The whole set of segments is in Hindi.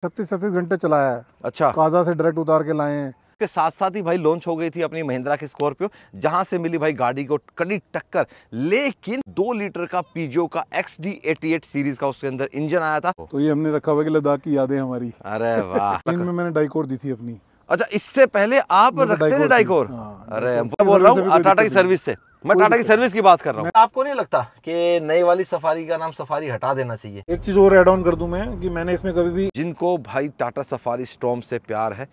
36 घंटे चलाया है। अच्छा, काजा से डायरेक्ट उतार के लाए हैं। के साथ साथ ही भाई लॉन्च हो गई थी अपनी महिंद्रा की स्कॉर्पियो, जहां से मिली भाई गाड़ी को कड़ी टक्कर, लेकिन 2 लीटर का पीजो का XD88 सीरीज का उसके अंदर इंजन आया था। तो ये हमने रखा हुआ कि लद्दाख की यादें हमारी। अरे वाह इनमें मैंने डाइकोर दी थी अपनी। अच्छा, इससे पहले आप रखते थे डाइकोर? हाँ, अरे मैं बोल रहा हूँ टाटा की सर्विस से, मैं टाटा की सर्विस की बात कर रहा हूँ। आपको नहीं लगता कि नई वाली सफारी का नाम सफारी हटा देना चाहिए? एक चीज और ऐड ऑन कर दूं मैं कि मैंने इसमें कभी भी जिनको भाई टाटा सफारी स्टॉर्म से प्यार है।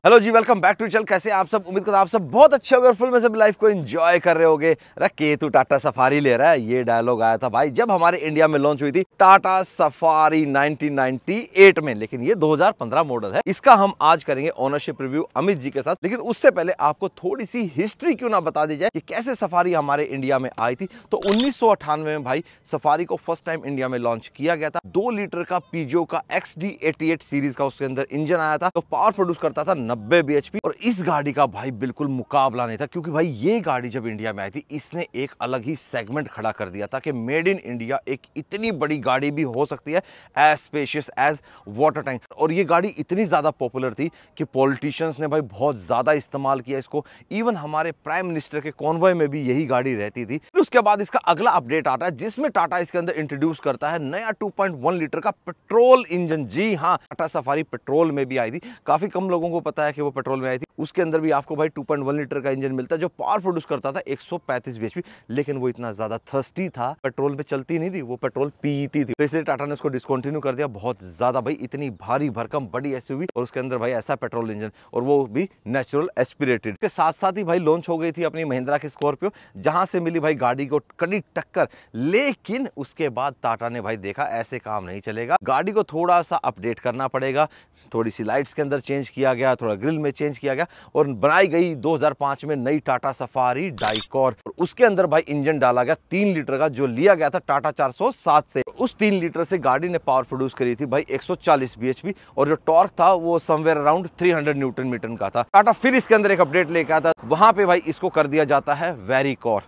हेलो जी, वेलकम बैक टू चैनल। कैसे आप सब? उम्मीद करता आप सब बहुत अच्छे होंगे और फुल में सब लाइफ को एंजॉय कर रहे होंगे। अरे तू टाटा सफारी ले रहा है, ये डायलॉग आया था भाई जब हमारे इंडिया में लॉन्च हुई थी टाटा सफारी 1998 में, लेकिन ये 2015 मॉडल है। इसका हम आज करेंगे ओनरशिप रिव्यू अमित जी के साथ। लेकिन उससे पहले आपको थोड़ी सी हिस्ट्री क्यों ना बता दी जाए कि कैसे सफारी हमारे इंडिया में आई थी। तो 1998 में भाई सफारी को फर्स्ट टाइम इंडिया में लॉन्च किया गया था। 2 लीटर का पीजो का XD88 सीरीज का उसके अंदर इंजन आया था, तो पावर प्रोड्यूस करता था 90 bhp। और इस गाड़ी का भाई बिल्कुल मुकाबला नहीं था, क्योंकि भाई ये गाड़ी जब इंडिया में आई थी इसने एक अलग ही सेगमेंट खड़ा कर दिया था कि मेड इन इंडिया एक इतनी बड़ी गाड़ी भी हो सकती है, as spacious as water tank. और ये गाड़ी इतनी ज्यादा पॉपुलर थी कि पॉलिटिशियंस ने भाई बहुत ज्यादा इस्तेमाल किया इसको। इवन हमारे प्राइम मिनिस्टर के कॉन्वॉय में भी यही गाड़ी रहती थी। फिर उसके बाद इसका अगला अपडेट आता है जिसमें टाटा इसके अंदर इंट्रोड्यूस करता है नया 2.1 लीटर का पेट्रोल इंजन। जी हाँ, टाटा सफारी पेट्रोल में भी आई थी। काफी कम लोगों को पता है कि वो पेट्रोल में आई थी। उसके अंदर भी आपको भाई 2.1 लीटर का इंजन मिलता है जो पावर प्रोड्यूस करता था 135 bhp। लेकिन वो इतना ज्यादा थर्स्टी था, पेट्रोल में चलती नहीं थी, वो पेट्रोल पीती थी। तो इसलिए टाटा ने उसको डिसकंटिन्यू कर दिया। बहुत ज्यादा भाई इतनी भारी भरकम बड़ी एसयूवी और उसके अंदर भाई ऐसा पेट्रोल इंजन, और वो भी नेचुरल एस्पिरेटेड। के साथ साथ ही भाई लॉन्च हो गई थी अपनी महिंद्रा की स्कॉर्पियो, जहां से मिली भाई गाड़ी को कड़ी टक्कर। लेकिन उसके बाद टाटा ने भाई देखा ऐसे काम नहीं चलेगा, गाड़ी को थोड़ा सा अपडेट करना पड़ेगा। थोड़ी सी लाइट्स के अंदर चेंज किया गया, थोड़ा ग्रिल में चेंज किया गया और बनाई गई 2005 में नई टाटा सफारी डाइकोर। और उसके अंदर भाई इंजन डाला गया 3 लीटर का, जो लिया गया था टाटा 407 से। उस 3 लीटर से गाड़ी ने पावर प्रोड्यूस करी थी भाई 140 bhp, और जो टॉर्क था वो समवेयर अराउंड 300 न्यूटन मीटर का था। टाटा फिर इसके अंदर एक अपडेट लेके आता, वहां पे भाई इसको कर दिया जाता है वेरिकोर।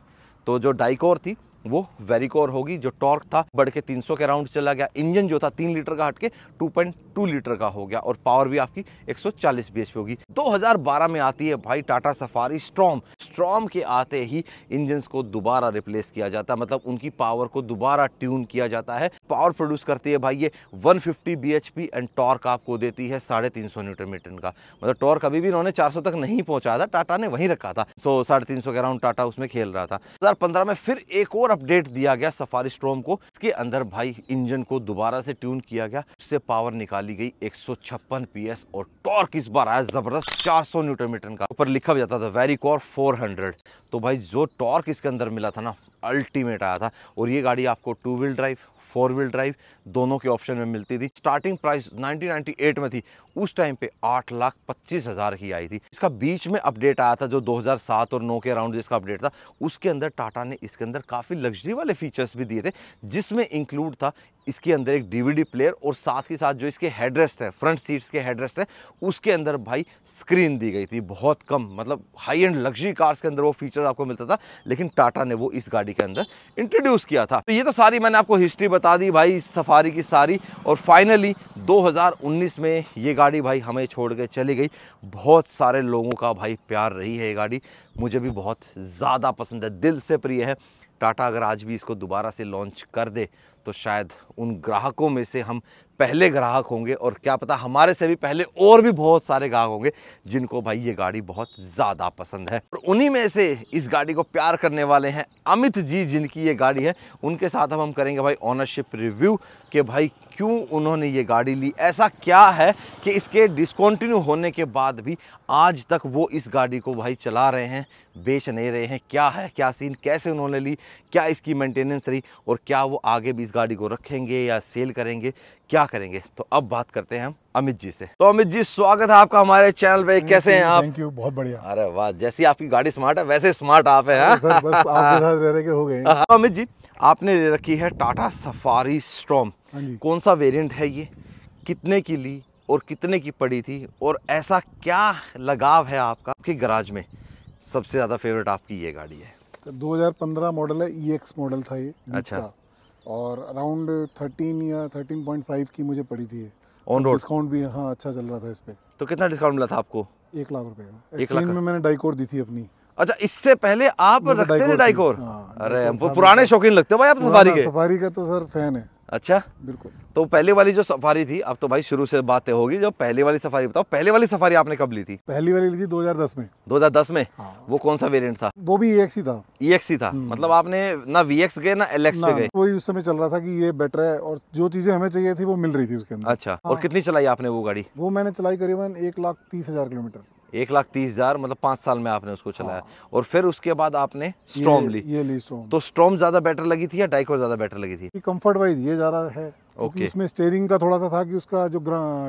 तो जो डाइकोर थी वो वेरिकोर होगी। जो टॉर्क था बढ़ के 300 के राउंड चला गया। इंजन जो था 3 लीटर का हटके 2.2 लीटर का हो गया, और पावर भी आपकी 140 bhp होगी। 2012 में आती है भाई टाटा सफारी स्टॉर्म। स्टॉर्म के आते ही इंजन्स को दोबारा रिप्लेस किया जाता है, मतलब उनकी पावर को दोबारा ट्यून किया जाता है। पावर प्रोड्यूस करती है भाई ये 150 bhp एंड टॉर्क आपको देती है 350 न्यूटन मीटर का। मतलब टॉर्क अभी भी इन्होंने 400 तक नहीं पहुंचाया था, टाटा ने वहीं रखा था। 350 के राउंड टाटा उसमें खेल रहा था। 2015 में फिर एक और अपडेट दिया गया सफारी स्टॉर्म को। इसके अंदर भाई इंजन को दोबारा से ट्यून किया गया, उससे पावर निकाली गई 156 PS, और टॉर्क इस बार आया जबरदस्त 400 न्यूटन मीटर का। ऊपर लिखा भी जाता था वेरिकोर 400। तो भाई जो टॉर्क इसके अंदर मिला था ना, अल्टीमेट आया था। और ये गाड़ी आपको 2 व्हील ड्राइव 4 व्हील ड्राइव दोनों के ऑप्शन में मिलती थी। स्टार्टिंग प्राइस 1998 में थी, उस टाइम पे 8,25,000 की आई थी। इसका बीच में अपडेट आया था जो 2007 और 9 के अराउंड जिसका अपडेट था, उसके अंदर टाटा ने इसके अंदर काफ़ी लग्जरी वाले फीचर्स भी दिए थे, जिसमें इंक्लूड था इसके अंदर एक DVD प्लेयर, और साथ ही साथ जो इसके हेडरेस्ट है, फ्रंट सीट्स के हेडरेस्ट है, उसके अंदर भाई स्क्रीन दी गई थी। बहुत कम, मतलब हाई एंड लग्जरी कार्स के अंदर वो फीचर आपको मिलता था, लेकिन टाटा ने वो इस गाड़ी के अंदर इंट्रोड्यूस किया था। तो ये तो सारी मैंने आपको हिस्ट्री बता दी भाई सफारी की सारी। और फाइनली 2019 में ये गाड़ी भाई हमें छोड़ के चली गई। बहुत सारे लोगों का भाई प्यार रही है ये गाड़ी, मुझे भी बहुत ज़्यादा पसंद है, दिल से प्रिय है। टाटा अगर आज भी इसको दोबारा से लॉन्च कर दे तो शायद उन ग्राहकों में से हम पहले ग्राहक होंगे, और क्या पता हमारे से भी पहले और भी बहुत सारे ग्राहक होंगे जिनको भाई ये गाड़ी बहुत ज़्यादा पसंद है। और उन्हीं में से इस गाड़ी को प्यार करने वाले हैं अमित जी, जिनकी ये गाड़ी है। उनके साथ हम करेंगे भाई ओनरशिप रिव्यू कि भाई क्यों उन्होंने ये गाड़ी ली, ऐसा क्या है कि इसके डिसकंटिन्यू होने के बाद भी आज तक वो इस गाड़ी को भाई चला रहे हैं, बेच नहीं रहे हैं। क्या है, क्या सीन, कैसे उन्होंने ली, क्या इसकी मेंटेनेंस रही, और क्या वो आगे भी इस गाड़ी को रखेंगे या सेल करेंगे, क्या करेंगे। तो अब बात करते हैं हम अमित जी से। तो अमित जी, स्वागत है आपका हमारे चैनल पे। कैसे हैं आप? थैंक यू, बहुत बढ़िया। अरे वाह, जैसी आपकी गाड़ी स्मार्ट है वैसे स्मार्ट आप हैं। सर बस आपके साथ रह के हो गए। अमित जी, आपने ले रखी है टाटा सफारी स्टॉर्म। कौन सा वेरिएंट है ये, कितने की ली और कितने की पड़ी थी, और ऐसा क्या लगाव है आपका आपके गराज में, सबसे ज़्यादा फेवरेट आपकी ये गाड़ी है? 2015 मॉडल है, EX मॉडल था ये। अच्छा। और अराउंड 13 या 13.5 की मुझे पड़ी थी। ऑन रोड डिस्काउंट भी हाँ अच्छा चल रहा था इस पे। तो कितना डिस्काउंट मिला था आपको? 1 लाख रुपए का। 1 लाख एक्सचेंज में मैंने डाइकोर दी थी अपनी। अच्छा, इससे पहले आप मेरे को रखते थे डाइकोर थी। डाइकोर? हाँ, अरे डाइकोर हमको था पुराने मेरे शौकीन लगते हो भाई आप पास। सफारी के। सफारी का तो सर फैन है। अच्छा, बिल्कुल। तो पहले वाली जो सफारी थी, अब तो भाई शुरू से बातें होगी, जो पहले वाली सफारी बताओ, पहले वाली सफारी आपने कब ली थी? पहली वाली ली थी 2010 में। 2010 में? हाँ। वो कौन सा वेरिएंट था? वो भी EX ही था। EX ही था? मतलब आपने ना VX गए ना LX पे गए? वही उस समय चल रहा था कि ये बेटर है और जो चीजें हमें चाहिए थी वो मिल रही थी उसके अंदर। अच्छा, और कितनी चलाई आपने वो गाड़ी? वो मैंने चलाई करीबन 1,30,000 किलोमीटर। 1,30,000, मतलब 5 साल में आपने उसको चलाया। और फिर उसके बाद आपने स्टॉर्म ली। ये ली स्टॉर्म। तो स्टॉर्म ज्यादा बेटर लगी थी या डाइकोर ज्यादा बेटर लगी थी? कंफर्ट वाइज ये ज्यादा है। ओके। इसमें स्टीयरिंग का थोड़ा सा था कि उसका जो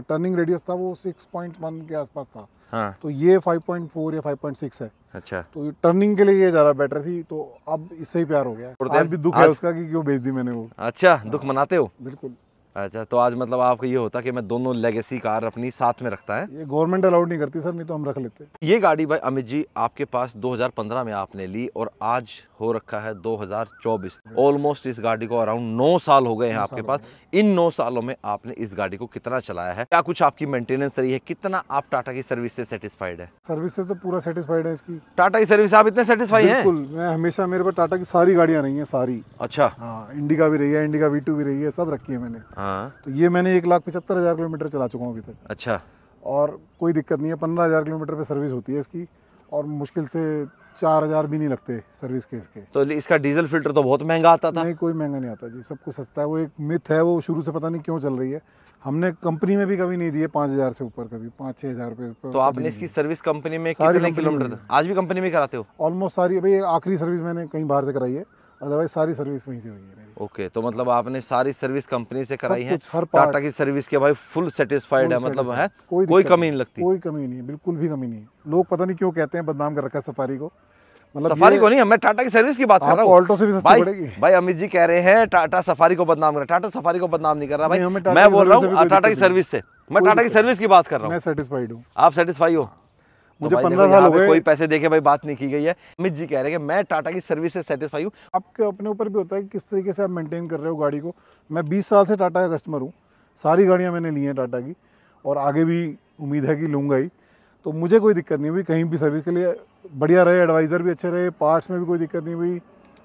टर्निंग रेडियस था वो 6.1 के आसपास था। हाँ। तो ये 5.4 या 5.6 है। अच्छा, तो टर्निंग के लिए ये ज्यादा बेटर थी। तो अब इससे ही प्यार हो गया। आज भी दुख है उसका कि क्यों बेच दी मैंने वो। अच्छा, दुख मनाते हो? बिल्कुल। अच्छा, तो आज मतलब आपको ये होता कि मैं दोनों लेगेसी कार अपनी साथ में रखता है। ये गवर्नमेंट अलाउड नहीं करती सर, नहीं तो हम रख लेते। ये गाड़ी भाई अमित जी आपके पास 2015 में आपने ली और आज हो रखा है 2024। ऑलमोस्ट इस गाड़ी को अराउंड 9 साल हो गए हैं आपके पास। इन 9 सालों में आपने इस गाड़ी को कितना चलाया है? क्या कुछ आपकी मेंटेनेंस रही है? कितना आप टाटा की सर्विस से सेटिस्फाइड है? सर्विस से तो पूरा सेटिस्फाइड है इसकी। टाटा की सर्विस से आप इतने सेटिस्फाई हैं? बिल्कुल। मैं हमेशा, मेरे पास टाटा की सारी गाड़ियां रही हैं, सारी। अच्छा। हाँ, इंडिका भी रही है, इंडिका V2 भी रही है, सब रखी है मैंने। हाँ। तो ये मैंने 1,75,000 किलोमीटर चला चुका हूँ अभी तक। अच्छा। और कोई दिक्कत नहीं है। 15,000 किलोमीटर पे सर्विस होती है इसकी और मुश्किल से 4,000 भी नहीं लगते सर्विस के इसके। तो इसका डीजल फिल्टर तो बहुत महंगा आता था? नहीं, कोई महंगा नहीं आता जी, सब कुछ सस्ता है। वो एक मिथ है, वो शुरू से पता नहीं क्यों चल रही है। हमने कंपनी में भी कभी नहीं दिए 5,000 से ऊपर, कभी 5-6 हज़ार रुपये। तो आपने इसकी सर्विस कंपनी में कितने किलोमीटर आज भी कंपनी में कराते हो? ऑलमोस्ट सारी। अभी आखिरी सर्विस मैंने कहीं बाहर से कराई है, अदरवाइज सारी सर्विस वहीं से हुई है मेरी। ओके, तो मतलब आपने सारी सर्विस कंपनी से कराई है? हर टाटा की सर्विस के भाई फुल सेटिस्फाइड है, मतलब है कोई कमी नहीं लगती? कोई कमी नहीं है, बिल्कुल भी कमी नहीं है। लोग पता नहीं क्यों कहते हैं, बदनाम कर रखा है सफारी को। मतलब सफारी को नहीं, मैं टाटा की सर्विस की बात कर रहा हूँ। ऑल्टो से भी सस्ती पड़ेगी भाई अमित जी कह रहे हैं टाटा सफारी को बदनाम कर रहा है। टाटा सफारी को बदनाम नहीं कर रहा भाई, नहीं, मैं बोल रहा हूँ टाटा की सर्विस से। मैं टाटा की सर्विस की बात कर रहा हूँ। मैं सेटिस्फाइड हूँ। आप सेटिस्फाई हो? मुझे 15 साल हो गए। कोई पैसे देके भाई बात नहीं की गई है। अमित जी कह रहे हैं कि मैं टाटा की सर्विस से सेटिस्फाई हूँ। आपके अपने ऊपर भी होता है कि किस तरीके से आप मेंटेन कर रहे हो गाड़ी को। मैं 20 साल से टाटा का कस्टमर हूँ, सारी गाड़ियाँ मैंने ली हैं टाटा की और आगे भी उम्मीद है कि लूँगा ही। तो मुझे कोई दिक्कत नहीं हुई कहीं भी सर्विस के लिए। बढ़िया रहे, एडवाइज़र भी अच्छे रहे, पार्ट्स में भी कोई दिक्कत नहीं हुई।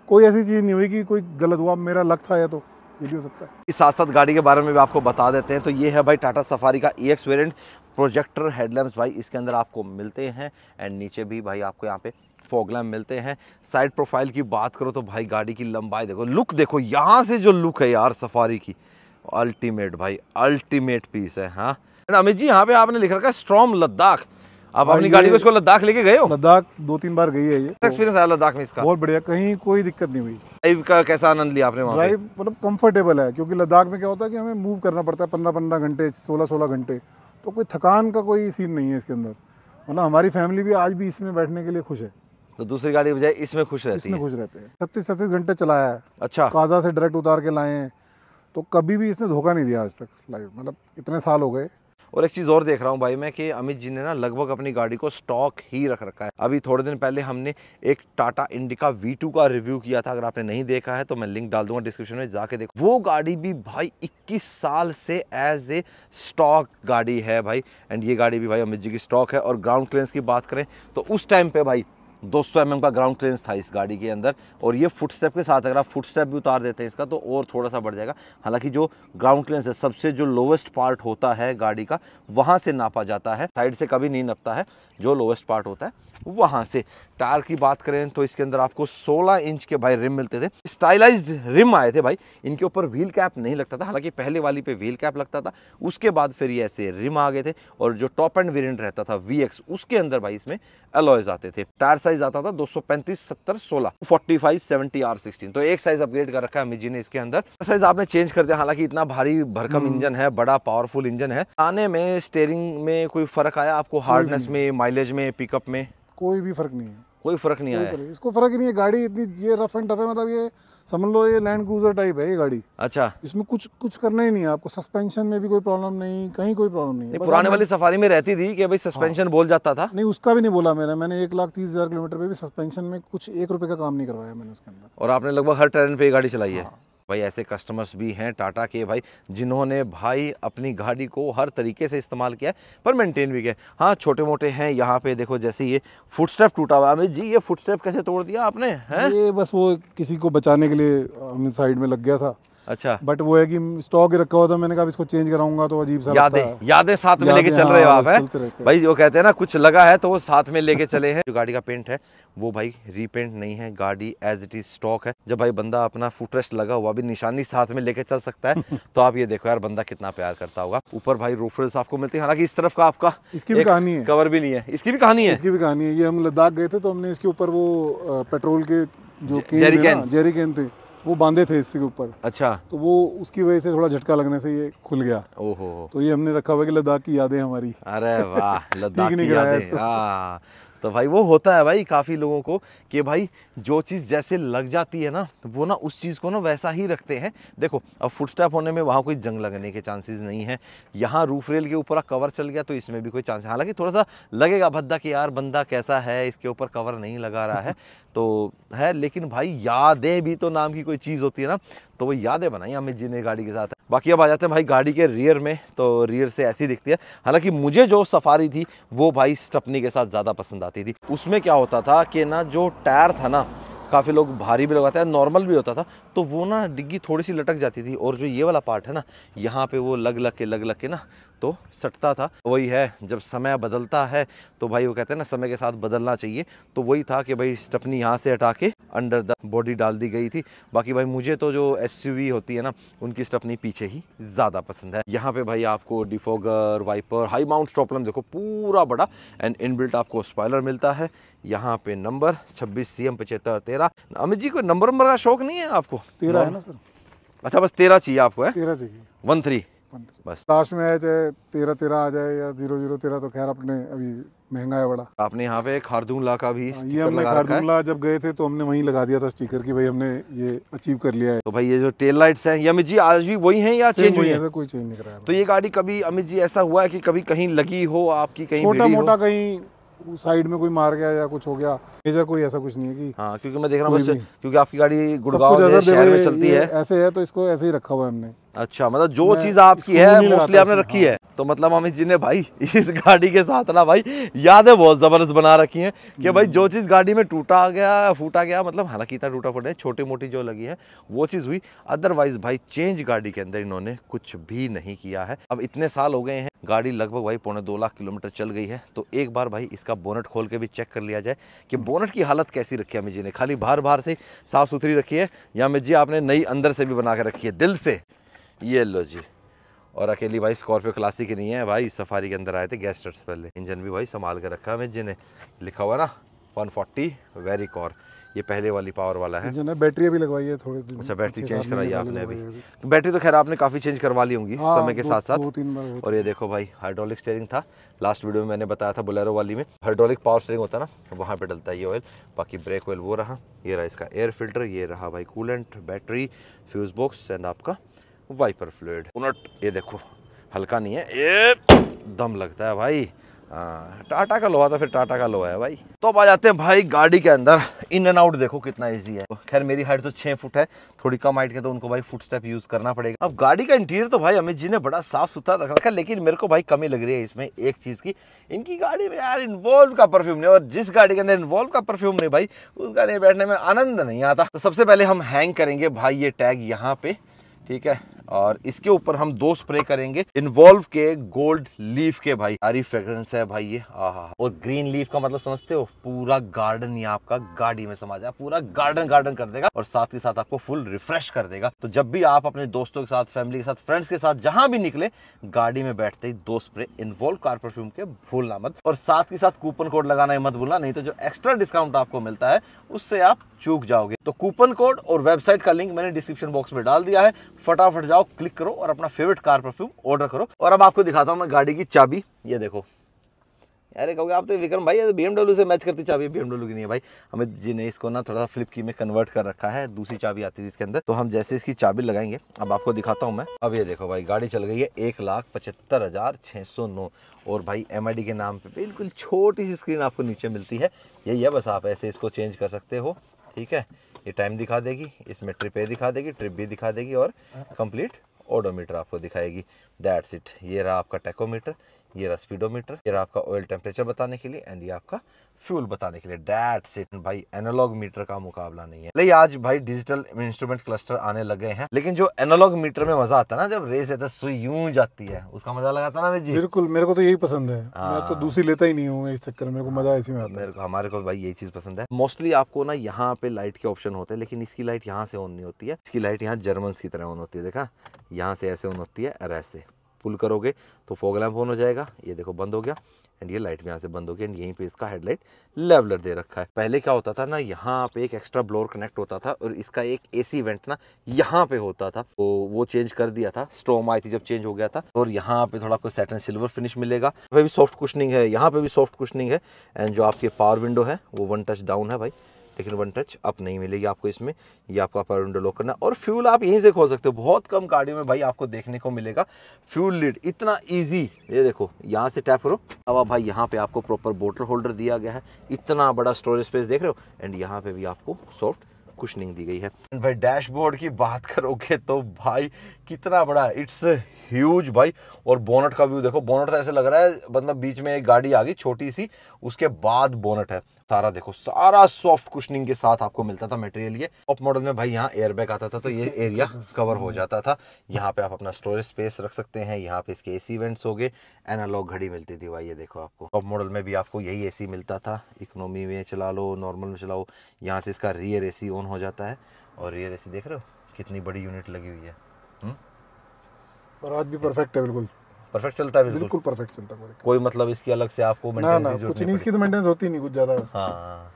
कोई ऐसी चीज़ नहीं हुई कि कोई गलत हुआ। मेरा लक था या तो ये भी हो सकता है। इस साथ साथ गाड़ी के बारे में भी आपको बता देते हैं। तो ये है भाई टाटा सफारी का EX वेरिएंट। प्रोजेक्टर हेडलैम्प्स भाई इसके अंदर आपको मिलते हैं एंड नीचे भी भाई आपको यहाँ पे फॉग लैम्प मिलते हैं। साइड प्रोफाइल की बात करो तो भाई गाड़ी की लंबाई देखो, लुक देखो, यहाँ से जो लुक है यार सफारी की, अल्टीमेट भाई, अल्टीमेट पीस है। हाँ अमित जी, यहाँ पे आपने लिख रखा है स्ट्रॉम लद्दाख। आप अपनी गाड़ी को इसको लद्दाख लेके गए हो? लद्दाख 2-3 बार गई है ये। एक्सपीरियंस आया लद्दाख में इसका? बहुत बढ़िया, कहीं कोई दिक्कत नहीं हुई। ड्राइव का कैसा आनंद लिया आपने वहाँ पे? ड्राइव मतलब कंफर्टेबल है, क्योंकि लद्दाख में क्या होता है कि हमें मूव करना पड़ता है 15-15 घंटे, 16-16 घंटे। तो कोई थकान का कोई सीन नहीं है इसके अंदर। मतलब हमारी फैमिली भी आज भी इसमें बैठने के लिए खुश है। तो दूसरी गाड़ी की बजाय इसमें खुश रहती है? इसमें खुश रहते हैं। 36-37 घंटे चलाया है। अच्छा। काजा से डायरेक्ट उतार के लाए हैं, तो कभी भी इसने धोखा नहीं दिया आज तक लाइव, मतलब इतने साल हो गए। और एक चीज़ और देख रहा हूँ भाई मैं कि अमित जी ने ना लगभग अपनी गाड़ी को स्टॉक ही रख रखा है। अभी थोड़े दिन पहले हमने एक टाटा इंडिका V2 का रिव्यू किया था, अगर आपने नहीं देखा है तो मैं लिंक डाल दूंगा डिस्क्रिप्शन में, जाके देखो। वो गाड़ी भी भाई 21 साल से एज ए स्टॉक गाड़ी है भाई। एंड ये गाड़ी भी भाई अमित जी की स्टॉक है। और ग्राउंड क्लियरेंस की बात करें तो उस टाइम पे भाई 200 mm का ग्राउंड क्लियरेंस था इस गाड़ी के अंदर। और ये फुटस्टेप के साथ अगर आप फुटस्टेप भी उतार देते हैं इसका तो और थोड़ा सा बढ़ जाएगा। हालांकि जो ग्राउंड क्लियरेंस है सबसे जो लोवेस्ट पार्ट होता है गाड़ी का, वहाँ से नापा जाता है, साइड से कभी नहीं नपता है। जो लोवेस्ट पार्ट होता है वहाँ से। टायर की बात करें तो इसके अंदर आपको 16 इंच के भाई रिम मिलते थे। स्टाइलाइज्ड रिम आए थे भाई, इनके ऊपर व्हील कैप नहीं लगता था। हालांकि पहले वाली पे व्हील कैप लगता था, उसके बाद फिर ये ऐसे रिम आ गए थे। और जो टॉप एंड वेरिएंट रहता था VX, उसके अंदर भाई इसमें अलॉयज आते थे। टायर साइज आता था 235 70 16 45 70 R16। तो एक साइज अपग्रेड कर रखा है अमित जी ने इसके अंदर। साइज आपने चेंज कर दिया। हालांकि इतना भारी भरकम इंजन है, बड़ा पावरफुल इंजन है। आने में स्टीयरिंग में कोई फर्क आया आपको? हार्डनेस में, माइलेज में, पिकअप में? कोई भी फर्क नहीं है। कोई फर्क नहीं आया? इसको फर्क ही नहीं है। गाड़ी इतनी ये रफ एंड टफ है, मतलब ये समझ लो ये लैंड क्रूजर टाइप है ये गाड़ी। अच्छा। इसमें कुछ करना ही नहीं है आपको। सस्पेंशन में भी कोई प्रॉब्लम नहीं, कहीं कोई प्रॉब्लम नहीं है। पुराने वाली सफारी में रहती थी कि भाई सस्पेंशन बोल जाता था? नहीं, उसका भी नहीं बोला मैंने 1,30,000 किलोमीटर पे भी सस्पेंशन में कुछ 1 रुपये का काम नहीं करवाया मैंने उसके अंदर। और आपने लगभग हर टर्न पे ये गाड़ी चलाई है? भाई ऐसे कस्टमर्स भी हैं टाटा के भाई, जिन्होंने भाई अपनी गाड़ी को हर तरीके से इस्तेमाल किया पर मेंटेन भी किया। हाँ छोटे मोटे हैं यहाँ पे देखो, जैसे ये फुटस्टेप टूटा हुआ। अमित जी ये फुटस्टेप कैसे तोड़ दिया आपने हैं? ये बस वो किसी को बचाने के लिए साइड में लग गया था। अच्छा, बट वो है कि स्टॉक ही रखा हुआ था, मैंने कहा इसको चेंज कराऊंगा तो अजीब सा लगता है। यादें साथ में लेके चल रहे हो आप, चलते हैं रहते हैं। भाई। वो कहते हैं ना कुछ लगा है तो वो साथ में लेके चले हैं। जो गाड़ी का पेंट है वो भाई रीपेंट नहीं है, गाड़ी एज इट इज स्टॉक है। जब भाई बंदा अपना फुटरेस्ट लगा हुआ भी निशानी साथ में लेके चल सकता है तो आप ये देखो यार बंदा कितना प्यार करता होगा। ऊपर भाई रूफ रेल्स आपको मिलती है, हालांकि इस तरफ का आपका इसकी भी कहानी है, कवर भी नहीं है। इसकी भी कहानी है, इसकी भी कहानी है। ये हम लद्दाख गए थे तो हमने इसके ऊपर वो पेट्रोल के जो जेरी कैन थे वो बांधे थे इसके ऊपर। अच्छा, तो वो उसकी वजह से थोड़ा झटका लगने से ये खुल गया। ओहो, तो ये हमने रखा हुआ कि लद्दाख की यादें हमारी। अरे वाह, लद्दाख की यादें। हाँ तो भाई वो होता है भाई काफ़ी लोगों को कि भाई जो चीज़ जैसे लग जाती है ना वो ना उस चीज़ को ना वैसा ही रखते हैं। देखो अब फुटस्टेप होने में वहाँ कोई जंग लगने के चांसेस नहीं है। यहाँ रूफ रेल के ऊपर कवर चल गया तो इसमें भी कोई चांस है। हालांकि थोड़ा सा लगेगा भद्दा कि यार बंदा कैसा है, इसके ऊपर कवर नहीं लगा रहा है तो है, लेकिन भाई यादें भी तो नाम की कोई चीज़ होती है ना, तो वो यादें बनाई अमित जी ने गाड़ी के साथ। बाकी अब आ जाते हैं भाई गाड़ी के रियर में, तो रियर से ऐसी दिखती है। हालांकि मुझे जो सफारी थी वो भाई स्टेपनी के साथ ज़्यादा पसंद आती थी। उसमें क्या होता था कि ना जो टायर था ना, काफ़ी लोग भारी भी लगाते हैं, नॉर्मल भी होता था, तो वो ना डिग्गी थोड़ी सी लटक जाती थी। और जो ये वाला पार्ट है ना, यहाँ पे वो लग लग के ना तो सटता था। वही है जब समय बदलता है तो भाई वो कहते हैं ना समय के साथ बदलना चाहिए। तो वही था कि भाई स्टेपनी यहाँ से हटा के अंडर द बॉडी डाल दी गई थी। बाकी भाई मुझे तो जो एसयूवी होती है ना उनकी स्टेपनी पीछे ही ज़्यादा पसंद है। यहाँ पे भाई आपको defogger, wiper, high mount stop lamp देखो पूरा बड़ा एंड इनबिल्ट आपको स्पॉइलर मिलता है। यहाँ पे नंबर 26 CM 75 13। अमित जी को नंबर का शौक नहीं है आपको? 13 है ना सर? अच्छा बस 13 चाहिए आपको? है 13 चाहिए, 13 बस। लास्ट में आए चाहे 13 आ जाए या 0013 तो खैर अपने अभी महंगा है बड़ा। आपने यहाँ पे खारदूंगला का भी ये हमने खारदूंगला जब गए थे तो हमने वहीं लगा दिया था स्टिकर कि भाई हमने ये अचीव कर लिया है। तो भाई ये जो टेल लाइट्स हैं ये अमित जी आज भी वही हैं या चेंज हुई है? कोई चेंज नहीं कराया। तो ये गाड़ी कभी अमित जी ऐसा हुआ है कि कभी कहीं लगी हो आपकी, कहीं छोटा मोटा कहीं साइड में कोई मार गया या कुछ हो गया, मेजर कोई ऐसा कुछ नहीं है कि? हाँ क्योंकि मैं देख रहा हूँ क्योंकि आपकी गाड़ी गुड़गांव शहर में चलती है, ऐसे है तो इसको ऐसे ही रखा हुआ है हमने। अच्छा मतलब जो चीज आपकी है मोस्टली आपने रखी है। तो मतलब अमित जी ने भाई इस गाड़ी के साथ ना भाई यादें बहुत जबरदस्त बना रखी हैं कि भाई जो चीज गाड़ी में टूटा गया फूटा गया, मतलब हालांकि इतना टूटा फूटा छोटी मोटी जो लगी है वो चीज हुई, अदरवाइज भाई चेंज गाड़ी के अंदर इन्होंने कुछ भी नहीं किया है। अब इतने साल हो गए हैं, गाड़ी लगभग भाई 2.25 लाख किलोमीटर चल गई है, तो एक बार भाई इसका बोनट खोल के भी चेक कर लिया जाए कि बोनट की हालत कैसी रखी है अमित जी ने। खाली बाहर से साफ सुथरी रखी है या अमित जी आपने नई अंदर से भी बना के रखी है दिल से? ये लो जी। और अकेली भाई स्कॉर्पियो क्लासिक ही नहीं है भाई, सफारी के अंदर आए थे गेस्ट से पहले। इंजन भी भाई संभाल के रखा है अमित जी ने, लिखा हुआ ना 140 वेरी कोर, ये पहले वाली पावर वाला है। इंजन है, बैटरी भी लगवाई है थोड़े दिन। अच्छा बैटरी चेंज कराई है आपने अभी? बैटरी तो खैर आपने काफ़ी चेंज करवा ली होंगी समय के साथ साथ। 2-3 बार। और ये देखो भाई हाइड्रोलिक स्टीयरिंग था, लास्ट वीडियो में मैंने बताया था बोलेरो वाली में हाइड्रोलिक पावर स्टीयरिंग होता है ना, वहाँ पे डलता है ये ऑयल। बाकी ब्रेक ऑयल वो रहा, ये रहा इसका एयर फिल्टर, ये रहा भाई coolant, battery, fuse box and आपका वाइपर फ्लूइड। बोनट ये देखो हल्का नहीं है, ये दम लगता है भाई। टाटा का लोहा था फिर टाटा का लोहा है भाई। तो अब आ जाते हैं भाई गाड़ी के अंदर। इन एंड आउट देखो कितना इजी है। खैर मेरी हाइट तो 6 फुट है, थोड़ी कम हाइट के तो उनको भाई फुट स्टेप यूज करना पड़ेगा। अब गाड़ी का इंटीरियर तो भाई अमित जी ने बड़ा साफ सुथरा रख रखा है, लेकिन मेरे को भाई कमी लग रही है इसमें एक चीज की, इनकी गाड़ी में यार इन्वॉल्व का परफ्यूम नहीं। और जिस गाड़ी के अंदर इन्वॉल्व का परफ्यूम नहीं भाई उस गाड़ी में बैठने में आनंद नहीं आता। तो सबसे पहले हम हैंग करेंगे भाई ये टैग यहाँ पे, ठीक है, और इसके ऊपर हम 2 स्प्रे करेंगे इन्वॉल्व के गोल्ड लीफ के। भाई सारी फ्रेग्रेंस है भाई ये, आहा। और ग्रीन लीफ का मतलब समझते हो, पूरा गार्डन ये आपका गाड़ी में समा जाए, पूरा गार्डन कर देगा और साथ ही साथ आपको फुल रिफ्रेश कर देगा। तो जब भी आप अपने दोस्तों के साथ, फैमिली के साथ, फ्रेंड्स के साथ जहां भी निकले, गाड़ी में बैठते ही 2 स्प्रे इन्वॉल्व कार परफ्यूम के भूलना मत। और साथ ही साथ कूपन कोड लगाना मत भूलना, नहीं तो जो एक्स्ट्रा डिस्काउंट आपको मिलता है उससे आप चूक जाओगे। तो कूपन कोड और वेबसाइट का लिंक मैंने डिस्क्रिप्शन बॉक्स में डाल दिया है, फटाफट जाओ क्लिक करो और अपना फेवरेट कार परफ्यूम ऑर्डर करो। और अब आपको दिखाता हूं मैं गाड़ी की चाबी, ये देखो। अरे कहोगे आप तो विक्रम भाई BMW से मैच करती चाबी, BMW की नहीं है भाई। अमित जी ने इसको ना थोड़ा फ्लिप की में कन्वर्ट कर रखा है, दूसरी चाबी आती है इसके अंदर। तो हम जैसे इसकी चाबी लगाएंगे, अब आपको दिखाता हूं मैं। अब ये देखो भाई गाड़ी चल गई है 1,75,609 और भाई MID के नाम पे बिल्कुल छोटी सी स्क्रीन आपको नीचे मिलती है। यही है बस, आप ऐसे इसको चेंज कर सकते हो, ठीक है। ये टाइम दिखा देगी, इसमें ट्रिप ए दिखा देगी, ट्रिप बी दिखा देगी और कंप्लीट ओडोमीटर आपको दिखाएगी। That's it. ये रहा आपका टैकोमीटर, ये रहा स्पीडोमीटर, ये रहा आपका ऑयल टेम्परेचर बताने के लिए एंड ये आपका फ्यूल बताने के लिए। दैट्स इट भाई, एनालॉग मीटर का मुकाबला नहीं है। लेकिन आज भाई डिजिटल इंस्ट्रूमेंट क्लस्टर आने लगे हैं, लेकिन जो एनालॉग मीटर में मजा आता है ना, जब रेस है तो सुई यूं जाती है, उसका मजा लगाता ना भाई जी। बिल्कुल, मेरे को तो यही पसंद है। मैं तो दूसरी लेता ही नहीं हूँ इस चक्कर में, मेरे को मजा इसी में आता है। मेरे को, हमारे को भाई यही चीज पसंद है। मोस्टली आपको ना यहाँ पे लाइट के ऑप्शन होते हैं, लेकिन इसकी लाइट यहाँ से ऑन नहीं होती है। इसकी लाइट यहाँ जर्मन्स की तरह ऑन होती है। देखा, यहाँ से ऐसे ऑन होती है और ऐसे पुल करोगे तो फॉग लैंप ऑन हो जाएगा। ये देखो बंद हो गया एंड ये लाइट भी यहाँ से बंद हो गई एंड यहीं पे इसका हेडलाइट लेवलर दे रखा है। पहले क्या होता था ना, यहाँ पे एक एक्स्ट्रा ब्लोअर कनेक्ट होता था और इसका एक एसी वेंट ना यहाँ पे होता था, तो वो चेंज कर दिया था। स्ट्रोम आई थी जब चेंज हो गया था। और यहाँ पे थोड़ा आपको सैटिन सिल्वर फिनिश मिलेगा। यहाँ पे भी सॉफ्ट कुशनिंग है, यहाँ पे भी सॉफ्ट कुशनिंग है एंड जो आपकी पावर विंडो है वो 1 टच डाउन है भाई, लेकिन 1 टच अप नहीं मिलेगी आपको इसमें। ये आपका पावर विंडो लॉक करना और फ्यूल आप यहीं से खोल सकते हो। बहुत कम गाड़ियों में भाई आपको देखने को मिलेगा फ्यूल लीड इतना इजी। ये देखो, यहाँ से टैप करो, अब भाई यहाँ पे आपको प्रॉपर बोतल होल्डर दिया गया है, इतना बड़ा स्टोरेज स्पेस देख रहे हो एंड यहाँ पे भी आपको सॉफ्ट कुशनिंग दी गई है। भाई डैशबोर्ड की बात करोगे तो भाई कितना बड़ा, इट्स ह्यूज भाई। और बोनट का व्यू देखो, बोनट तो ऐसे लग रहा है मतलब बीच में एक गाड़ी आ गई छोटी सी, उसके बाद बोनट है। सारा देखो, सारा सॉफ्ट कुशनिंग के साथ आपको मिलता था मटेरियल। ये टॉप मॉडल में भाई यहाँ एयरबैग आता था तो ये एरिया कवर हो जाता था। यहाँ पे आप अपना स्टोरेज स्पेस रख सकते हैं। यहाँ पे इसके एसी वेंट्स हो गए। एनालॉग घड़ी मिलती थी भाई, ये देखो आपको टॉप मॉडल में भी आपको यही एसी मिलता था। इकोनॉमी में चला लो, नॉर्मल में चलाओ, यहाँ से इसका रियर एसी ऑन हो जाता है। और रियर एसी देख रहे हो कितनी बड़ी यूनिट लगी हुई है। और आज भी परफेक्ट है, बिल्कुल परफेक्ट चलता है। बिल्कुल परफेक्ट चलता है। कोई मतलब इसकी अलग से आपको मेंटेनेंस की कुछ नहीं, इसकी तो मेंटेनेंस होती नहीं कुछ ज़्यादा। हाँ।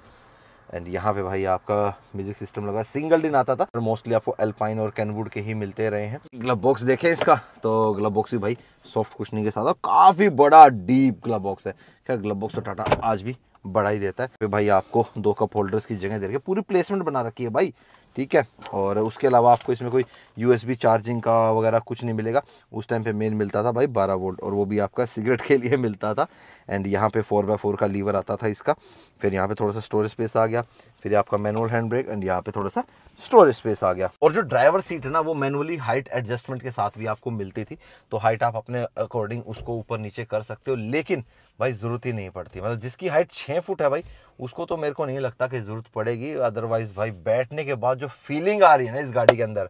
एंड यहाँ पे भाई आपका म्यूजिक सिस्टम लगा, सिंगल डिन आता था और मोस्टली आपको एल्पाइन और कैनवुड के ही मिलते रहे हैं। ग्लव बॉक्स देखे इसका, तो ग्लव बॉक्स भी भाई सॉफ्ट कुशनिंग के साथ और काफ़ी बड़ा डीप ग्लव बॉक्स है। खैर ग्लव बॉक्स तो टाटा आज भी बड़ा ही देता है। फिर भाई आपको 2 कप होल्डर्स की जगह दे रखी है, पूरी प्लेसमेंट बना रखी है भाई, ठीक है। और उसके अलावा आपको इसमें कोई USB चार्जिंग का वगैरह कुछ नहीं मिलेगा। उस टाइम पे मेन मिलता था भाई 12 वोल्ट और वो भी आपका सिगरेट के लिए मिलता था। एंड यहाँ पे 4x4 का लीवर आता था इसका। फिर यहाँ पे थोड़ा सा स्टोरेज स्पेस आ गया। फिर आपका मैनुअल हैंड ब्रेक एंड यहाँ पे थोड़ा सा स्टोरेज स्पेस आ गया। और जो ड्राइवर सीट है ना, वो मैनुअली हाइट एडजस्टमेंट के साथ भी आपको मिलती थी, तो हाइट आप अपने अकॉर्डिंग उसको ऊपर नीचे कर सकते हो, लेकिन भाई ज़रूरत ही नहीं पड़ती। मतलब जिसकी हाइट 6 फुट है भाई, उसको तो मेरे को नहीं लगता कि ज़रूरत पड़ेगी। अदरवाइज भाई बैठने के बाद जो फीलिंग आ रही है ना इस गाड़ी के अंदर,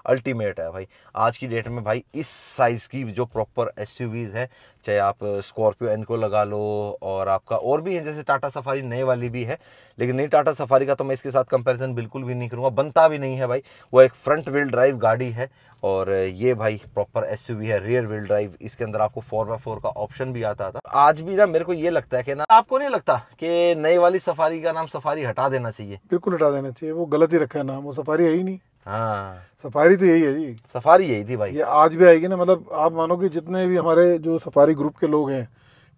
अल्टीमेट है भाई। आज की डेट में भाई इस साइज़ की जो प्रॉपर SUVs है, चाहे आप स्कॉर्पियो एनको लगा लो और आपका और भी है, जैसे टाटा सफारी नए वाली भी है, लेकिन नई टाटा सफारी का तो मैं इसके साथ कंपैरिजन बिल्कुल भी नहीं करूँगा, बनता भी नहीं है भाई। वो एक फ्रंट व्हील ड्राइव गाड़ी है और ये भाई प्रॉपर SUV है, रियर व्हील ड्राइव। इसके अंदर आपको 4x4 का ऑप्शन भी आता था। आज भी ना मेरे को ये लगता है कि ना, आपको नहीं लगता कि नई वाली सफारी का नाम सफारी हटा देना चाहिए? बिल्कुल हटा देना चाहिए, वो गलत ही रखा है नाम, वो सफारी है ही नहीं। हाँ, सफारी तो यही है जी, सफारी यही थी भाई। ये आज भी आएगी ना। मतलब आप मानो कि जितने भी हमारे जो सफारी ग्रुप के लोग हैं,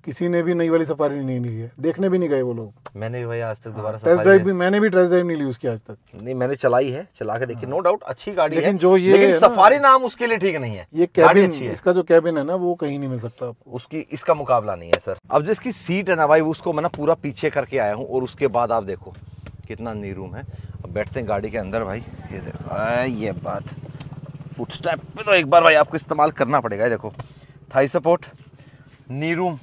किसी ने भी नई वाली सफारी नहीं ली है, देखने भी नहीं गए वो लोग। मैंने भी भाई आज तक दोबारा टेस्ट ड्राइव भी, मैंने भी टेस्ट ड्राइव नहीं ली उसकी आज तक। नहीं, मैंने चलाई है, चला के देखी, नो डाउट अच्छी गाड़ी है, लेकिन जो ये लेकिन सफारी नाम उसके लिए ठीक नहीं है। ये कैबिन, इसका जो कैबिन है ना, वो कहीं नहीं मिल सकता आपको, उसकी इसका मुकाबला नहीं है सर। अब जो इसकी सीट है ना भाई, उसको मैं ना पूरा पीछे करके आया हूँ और उसके बाद आप देखो कितना नी रूम है। अब बैठते हैं गाड़ी के अंदर भाई, ये देखो ये बात, फुट स्टेप पे तो एक बार भाई आपको इस्तेमाल करना पड़ेगा। ये देखो थाई सपोर्ट, नी रूम,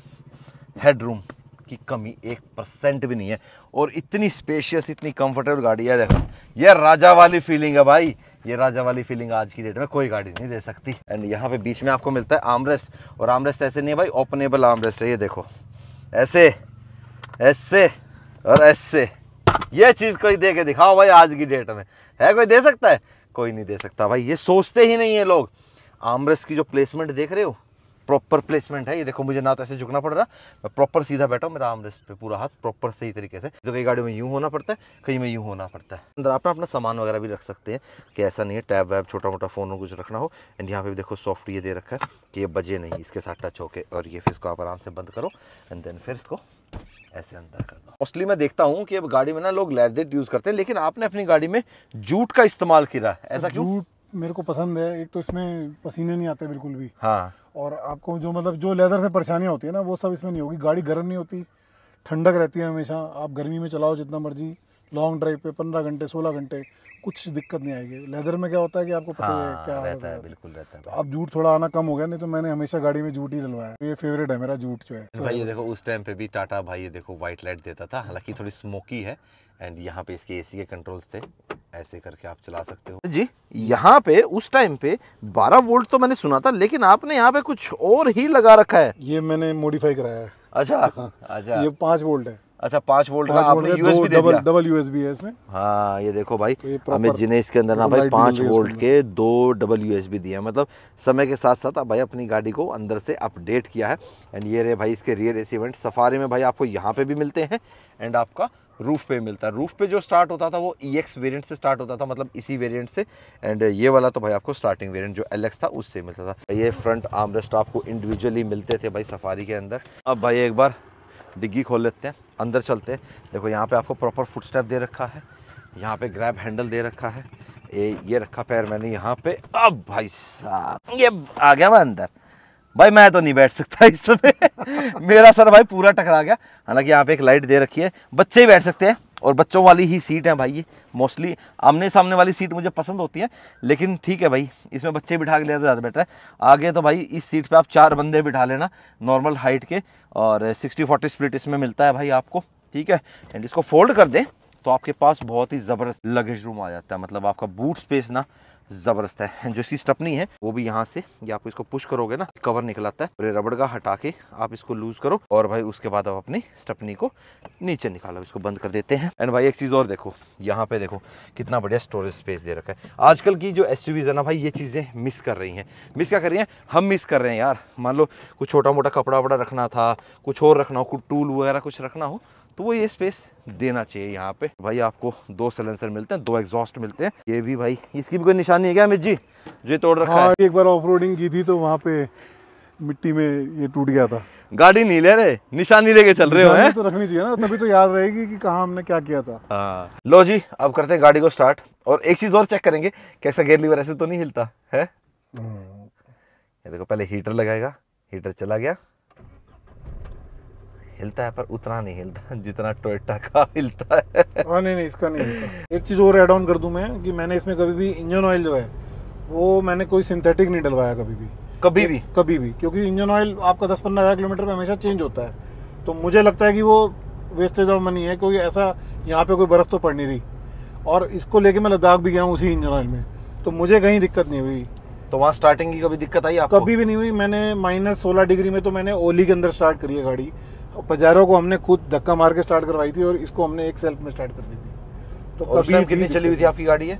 हेड रूम की कमी 1% भी नहीं है और इतनी स्पेशियस, इतनी कंफर्टेबल गाड़ी है। देखो ये राजा वाली फीलिंग है भाई, ये राजा वाली फीलिंग आज की डेट में कोई गाड़ी नहीं दे सकती। एंड यहाँ पे बीच में आपको मिलता है आर्मरेस्ट, और आर्मरेस्ट ऐसे नहीं है भाई, ओपनेबल आर्मरेस्ट है। ये देखो ऐसे, ऐसे और ऐसे, ये चीज़ कोई दे के दिखाओ भाई आज की डेट में, है कोई दे सकता है? कोई नहीं दे सकता भाई, ये सोचते ही नहीं है लोग। आर्मरेस्ट की जो प्लेसमेंट देख रहे हो, प्रॉपर प्लेसमेंट है। ये देखो मुझे ना तो ऐसे झुकना पड़ रहा, मैं प्रॉपर सीधा बैठा हूँ, मेरा आर्मरेस्ट पे पूरा हाथ प्रॉपर सही तरीके से। तो कई गाड़ियों में यूँ होना पड़ता है, कहीं में यूँ होना पड़ता है। अंदर आप अपना सामान वगैरह भी रख सकते हैं, कि ऐसा नहीं है टैब वैब छोटा मोटा फ़ोन हो कुछ रखना हो। एंड यहाँ पे भी देखो सॉफ्ट ये दे रखा है कि ये बजे नहीं इसके साथ टच होके, और ये फिर इसको आप आराम से बंद करो एंड देन फिर इसको ऐसे अंदर कर दो। मोस्टली मैं देखता हूँ कि अब गाड़ी में ना लोग लेदर यूज़ करते हैं, लेकिन आपने अपनी गाड़ी में जूट का इस्तेमाल किया, ऐसा क्यों? जूट मेरे को पसंद है, एक तो इसमें पसीने नहीं आते बिल्कुल भी। हाँ, और आपको जो मतलब जो लेदर से परेशानियाँ होती है ना, वो सब इसमें नहीं होगी। गाड़ी गर्म नहीं होती, ठंडक रहती है हमेशा। आप गर्मी में चलाओ जितना मर्जी, लॉन्ग ड्राइव पे 15 घंटे 16 घंटे कुछ दिक्कत नहीं आएगी। लेदर में क्या होता है कि आपको पता है क्या रहता है, बिल्कुल रहता है। तो अब जूट थोड़ा आना कम हो गया, नहीं तो मैंने हमेशा गाड़ी में जूट ही डलवाया। ये फेवरेट है मेरा जूट जो है। भाई ये देखो उस टाइम पे भी टाटा भाई ये देखो वाइट लाइट देता था, हालांकि थोड़ी स्मोकी है। एंड यहाँ पे इसके एसी के कंट्रोल्स थे, ऐसे करके आप चला सकते हो जी। यहाँ पे उस टाइम पे 12 वोल्ट तो मैंने सुना था, लेकिन आपने यहाँ पे कुछ और ही लगा रखा है। ये मैंने मॉडिफाई कराया है। अच्छा अच्छा, ये 5 वोल्ट है। अच्छा 5 वोल्ट का आपने यूएसबी दे दिया। डबल यूएसबी है इसमें। हाँ ये देखो भाई, तो हमें जिन्हें इसके अंदर ना भाई 5 वोल्ट के 2 डबल यूएसबी दिए, मतलब समय के साथ साथ भाई अपनी गाड़ी को अंदर से अपडेट किया है। एंड ये रहे भाई इसके रियर एसी वेंट। सफारी में भाई आपको यहाँ पे भी मिलते हैं एंड आपका रूफ पे मिलता है। रूफ पे जो स्टार्ट होता था वो EX वेरिएंट से स्टार्ट होता था, मतलब इसी वेरिएंट से। एंड ये वाला तो भाई आपको स्टार्टिंग वेरिएंट जो LX था उससे मिलता था। ये फ्रंट आर्मरेस्ट आपको इंडिविजुअली मिलते थे भाई सफारी के अंदर। अब भाई एक बार डिग्गी खोल लेते हैं, अंदर चलते हैं। देखो यहाँ पे आपको प्रॉपर फुटस्टेप दे रखा है, यहाँ पे ग्रैब हैंडल दे रखा है, ये रखा पैर मैंने यहाँ पे। अब भाई साहब ये आ गया मैं अंदर। भाई मैं तो नहीं बैठ सकता इस समय मेरा सर भाई पूरा टकरा गया। हालांकि यहाँ पे एक लाइट दे रखी है, बच्चे ही बैठ सकते हैं और बच्चों वाली ही सीट है भाई। ये मोस्टली आमने सामने वाली सीट मुझे पसंद होती है, लेकिन ठीक है भाई इसमें बच्चे बिठा के लिया तो ज़्यादा बेटर है। आगे तो भाई इस सीट पे आप 4 बंदे बिठा लेना नॉर्मल हाइट के, और 60-40 स्प्लिट इसमें मिलता है भाई आपको, ठीक है। एंड इसको फोल्ड कर दें तो आपके पास बहुत ही ज़बरदस्त लगेज रूम आ जाता है, मतलब आपका बूट स्पेस ना ज़बरदस्त है। जो इसकी स्टपनी है वो भी यहाँ से, ये आप इसको पुश करोगे ना कवर निकल आता है, और ये रबड़ का हटा के आप इसको लूज करो और भाई उसके बाद आप अपनी स्टपनी को नीचे निकालो। इसको बंद कर देते हैं। एंड भाई एक चीज़ और देखो, यहाँ पे देखो कितना बढ़िया स्टोरेज स्पेस दे रखा है। आजकल की जो SUVs है ना भाई, ये चीज़ें मिस कर रही हैं। मिस क्या कर रही हैं? हम मिस कर रहे हैं यार। मान लो कुछ छोटा मोटा कपड़ा वपड़ा रखना था, कुछ और रखना हो, कुछ टूल वगैरह कुछ रखना हो, तो वो ये स्पेस देना चाहिए। यहाँ पे भाई आपको 2 साइलेंसर मिलते हैं, 2 एग्जॉस्ट मिलते हैं। ये भी भाई इसकी भी कोई निशानी है क्या अमित जी, जो ये तोड़ रखा है? एक बार ऑफ रोडिंग की थी तो वहाँ पे मिट्टी में ये टूट गया था। गाड़ी नहीं ले रहे, निशानी लेके चल रहे हो हैं? तो रखनी चाहिए ना, तभी तो याद रहेगी कि कहाँ हमने क्या किया था। हाँ लो जी, अब करते हैं गाड़ी को स्टार्ट। और एक चीज और चेक करेंगे, कैसा गियर लीवर ऐसे तो नहीं हिलता है। ये देखो पहले हीटर लगाएगा, हीटर चला गया, हिलता है पर उतना नहीं हिलता जितना टोयोटा का हिलता है। नहीं इसका नहीं हिलता। एक चीज़ और ऐड ऑन कर दूं मैं कि मैंने इसमें कभी भी इंजन ऑयल जो है वो मैंने कोई सिंथेटिक नहीं डलवाया कभी भी, क्योंकि इंजन ऑयल आपका 10-15 हज़ार किलोमीटर पे हमेशा चेंज होता है। तो मुझे लगता है कि वो वेस्टेज ऑफ मनी है, क्योंकि ऐसा यहाँ पे कोई बर्फ़ तो पड़ नहीं रही। और इसको लेके मैं लद्दाख भी गया हूँ उसी इंजन ऑयल में, तो मुझे कहीं दिक्कत नहीं हुई। तो वहाँ स्टार्टिंग की कभी दिक्कत आई आपको? कभी भी नहीं हुई। मैंने -16 डिग्री में तो मैंने ओली के अंदर स्टार्ट करी है गाड़ी। पजारो को हमने खुद धक्का मार के स्टार्ट करवाई थी और इसको हमने एक सेल्फ में स्टार्ट कर दी थी। तो उस टाइम कितनी चली हुई थी आपकी गाड़ी है?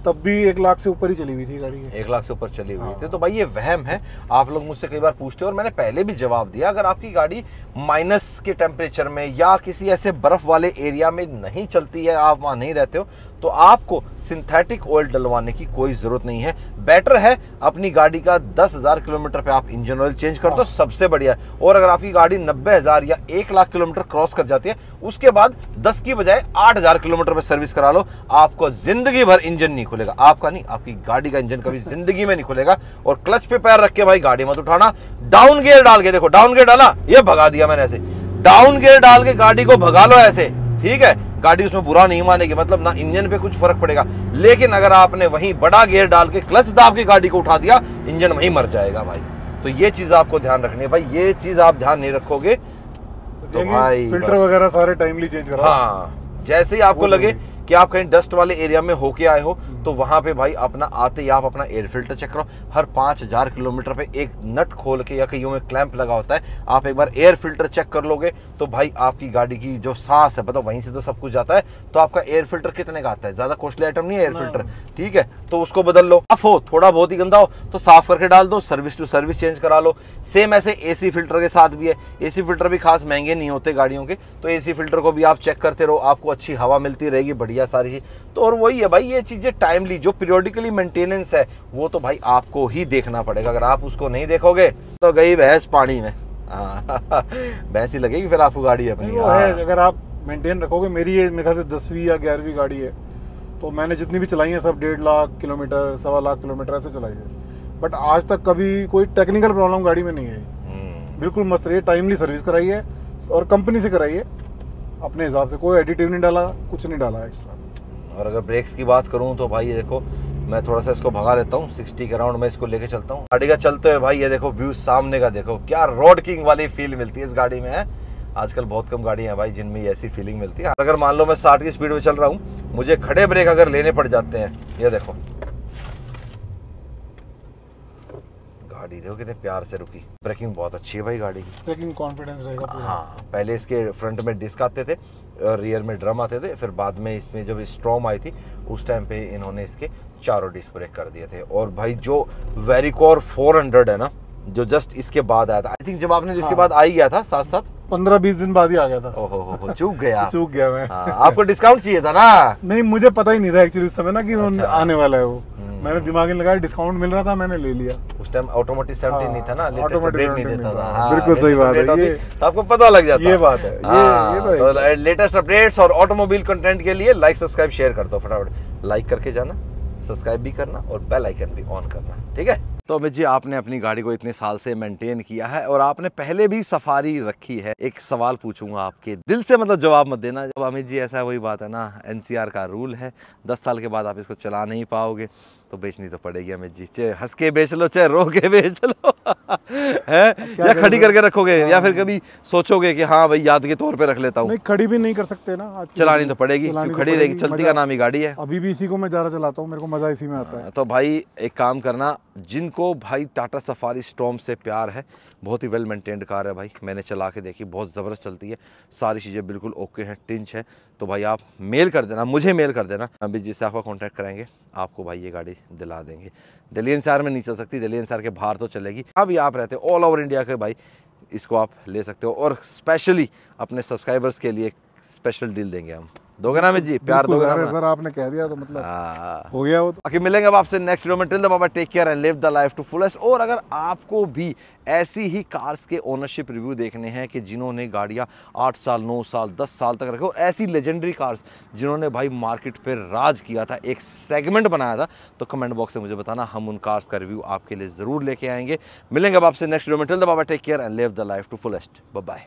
तब भी 1 लाख से ऊपर ही चली हुई थी गाड़ी। 1 लाख से ऊपर चली हुई थी। तो भाई ये वहम है, आप लोग मुझसे कई बार पूछते हो और मैंने पहले भी जवाब दिया। अगर आपकी गाड़ी माइनस के टेम्परेचर में या किसी ऐसे बर्फ वाले एरिया में नहीं चलती है, आप वहाँ नहीं रहते हो, तो आपको सिंथेटिक ऑयल डलवाने की कोई ज़रूरत नहीं है। बेटर है अपनी गाड़ी का 10,000 किलोमीटर पे आप इंजन ऑयल चेंज कर दो, सबसे बढ़िया। और अगर आपकी गाड़ी 90,000 या 1 लाख किलोमीटर क्रॉस कर जाती है, उसके बाद 10 की बजाय 8,000 किलोमीटर पे सर्विस करा लो, आपको जिंदगी भर इंजन नहीं खुलेगा। आपका नहीं, आपकी गाड़ी का इंजन कभी जिंदगी में नहीं खुलेगा। और क्लच पे पैर रख के भाई गाड़ी मत उठाना। डाउन गियर डाल के देखो, डाउन गियर डाला, ये भगा दिया मैंने ऐसे। डाउन गियर डाल के गाड़ी को भगा लो ऐसे, ठीक है। गाड़ी उसमें बुरा नहीं मानेगी, मतलब ना इंजन पे कुछ फर्क पड़ेगा। लेकिन अगर आपने वहीं बड़ा गियर डाल के क्लच दाब के गाड़ी को उठा दिया, इंजन वहीं मर जाएगा भाई। तो ये चीज आपको ध्यान रखनी है भाई। ये चीज आप ध्यान नहीं रखोगे तो भाई फिल्टर वगैरह सारे टाइमली चेंज करा। हाँ, जैसे ही आपको लगे कि आप कहीं डस्ट वाले एरिया में होके आए हो, तो वहां पे भाई अपना आते ही आप अपना एयर फिल्टर चेक करो। हर 5,000 किलोमीटर पे एक नट खोल के, या कईयों में क्लैंप लगा होता है, आप एक बार एयर फिल्टर चेक कर लोगे तो भाई आपकी गाड़ी की जो सांस है, मतलब वहीं से तो सब कुछ जाता है। तो आपका एयर फिल्टर कितने का आता है? ज्यादा कॉस्टली आइटम नहीं है एयर फिल्टर, ठीक है। तो उसको बदल लो। साफ हो, थोड़ा बहुत ही गंदा हो तो साफ करके डाल दो, सर्विस टू सर्विस चेंज करा लो। सेम ऐसे एसी फिल्टर के साथ भी है। एसी फिल्टर भी खास महंगे नहीं होते गाड़ियों के, तो एसी फिल्टर को भी आप चेक करते रहो, आपको अच्छी हवा मिलती रहेगी, बढ़िया सारी चीज। तो और वही है भाई, ये चीजें टाइमली जो पीरियोडिकली मेंटेनेंस है वो तो भाई आपको ही देखना पड़ेगा। अगर आप उसको नहीं देखोगे तो गई भैंस पानी में। भैंस ही लगेगी फिर आपको गाड़ी अपनी। अगर आप मेंटेन रखोगे, मेरी ये मेरे ख्याल से 10वीं या 11वीं गाड़ी है, तो मैंने जितनी भी चलाई है सब 1.5 लाख किलोमीटर, 1.25 लाख किलोमीटर ऐसे चलाई है। बट आज तक कभी कोई टेक्निकल प्रॉब्लम गाड़ी में नहीं है। बिल्कुल मस्त रही है, टाइमली सर्विस कराई है और कंपनी से कराई है। अपने हिसाब से, कोई एडिटिव नहीं डाला, कुछ नहीं डाला एक्स्ट्रा। और अगर ब्रेक्स की बात करूँ तो भाई ये देखो, मैं थोड़ा सा इसको भगा लेता हूँ, 60 के राउंड में इसको लेके चलता हूँ। गाड़ी का चलते हुए भाई ये देखो व्यू सामने का देखो, क्या रोड किंग वाली फील मिलती है इस गाड़ी में है। आजकल बहुत कम गाड़ियाँ हैं भाई जिनमें ऐसी फीलिंग मिलती है। अगर मान लो मैं 60 की स्पीड में चल रहा हूँ, मुझे खड़े ब्रेक अगर लेने पड़ जाते हैं, ये देखो गाड़ी देखो कितने प्यार से रुकी। ब्रेकिंग बहुत अच्छी है भाई गाड़ी की, ब्रेकिंग कॉन्फिडेंस रहेगा पूरा। हाँ, पहले इसके फ्रंट में डिस्क आते थे और रियर में ड्रम आते थे, फिर बाद में इसमें जब स्ट्रॉम आई थी उस टाइम पे इन्होंने इसके चारों डिस्क ब्रेक कर दिए थे। और भाई जो वेरिकोर 400 है ना, जो जस्ट इसके बाद आया था, आई थिंक जब आपने जिसके बाद आई गया था साथ साथ 15-20 दिन बाद ही आ गया था। ओहो चूक गया चूक गया मैं। हाँ, आपको डिस्काउंट चाहिए था ना? नहीं, मुझे पता ही नहीं था एक्चुअली उस समय ना कि आने वाला है वो। मैंने दिमाग में लगाया, डिस्काउंट मिल रहा था, मैंने ले लिया। उस टाइम ऑटोमेटिक 17 नहीं था ना, लेटेस्ट अपडेट नहीं देता था। हाँ, बिल्कुल सही बात है, ये तो आपको पता लग जाता। ये बात है, ये तो लेटेस्ट अपडेट्स और ऑटोमोबाइल कंटेंट के लिए लाइक सब्सक्राइब शेयर कर दो फटाफट, लाइक करके जाना, सब्सक्राइब भी करना और बेल आइकन भी ऑन करना, ठीक है। तो अमित जी, आपने अपनी गाड़ी को इतने साल से मेंटेन किया है और आपने पहले भी सफारी रखी है। एक सवाल पूछूंगा आपके दिल से, मतलब जवाब मत देना। जब अमित जी ऐसा वही बात है ना, एनसीआर का रूल है 10 साल के बाद आप इसको चला नहीं पाओगे तो बेचनी तो पड़ेगी अमित जी, चाहे हंस के बेच लो चाहे रो के बेच लो है, या खड़ी करके रखोगे या फिर कभी सोचोगे कि हाँ भाई याद के तौर पे रख लेता हूँ? नहीं, खड़ी भी नहीं कर सकते ना आज, चलानी तो पड़ेगी, खड़ी रहेगी, चलती का नाम ही गाड़ी है। अभी भी इसी को मैं ज़्यादा चलाता हूँ, मेरे को मजा इसी में आता है। तो भाई एक काम करना, जिनको भाई टाटा सफारी स्टॉर्म से प्यार है, बहुत ही वेल मेंटेन्ड कार है भाई, मैंने चला के देखी, बहुत ज़बरदस्त चलती है, सारी चीज़ें बिल्कुल ओके हैं, टिंच है। तो भाई आप मेल कर देना, मुझे मेल कर देना, अभी जिससे आपका कांटेक्ट कराएंगे आपको भाई ये गाड़ी दिला देंगे। दिल्ली एनसीआर में नहीं चल सकती, दिल्ली एनसीआर के बाहर तो चलेगी। अभी आप रहते हो ऑल ओवर इंडिया के भाई, इसको आप ले सकते हो और स्पेशली अपने सब्सक्राइबर्स के लिए स्पेशल डील देंगे हम। दोगे ना अमित जी, प्यार दोगे ना? सर आपने कह दिया तो मतलब हो गया वो तो। बाकी मिलेंगे अब आपसे नेक्स्ट वीडियो में। Till the bye, take care and live the life to fullest. और अगर आपको भी ऐसी ही कार्स के ओनरशिप रिव्यू देखने हैं कि जिन्होंने गाड़ियां 8 साल 9 साल 10 साल तक रखे, और ऐसी लेजेंडरी कार्स जिन्होंने भाई मार्केट पे राज किया था, एक सेगमेंट बनाया था, तो कमेंट बॉक्स में मुझे बताना, हम उन कार्स का रिव्यू आपके लिए जरूर लेके आएंगे। मिलेंगे अब आपसे नेक्स्ट वीडियो में। Till the bye, take care and live the life to fullest. Bye bye.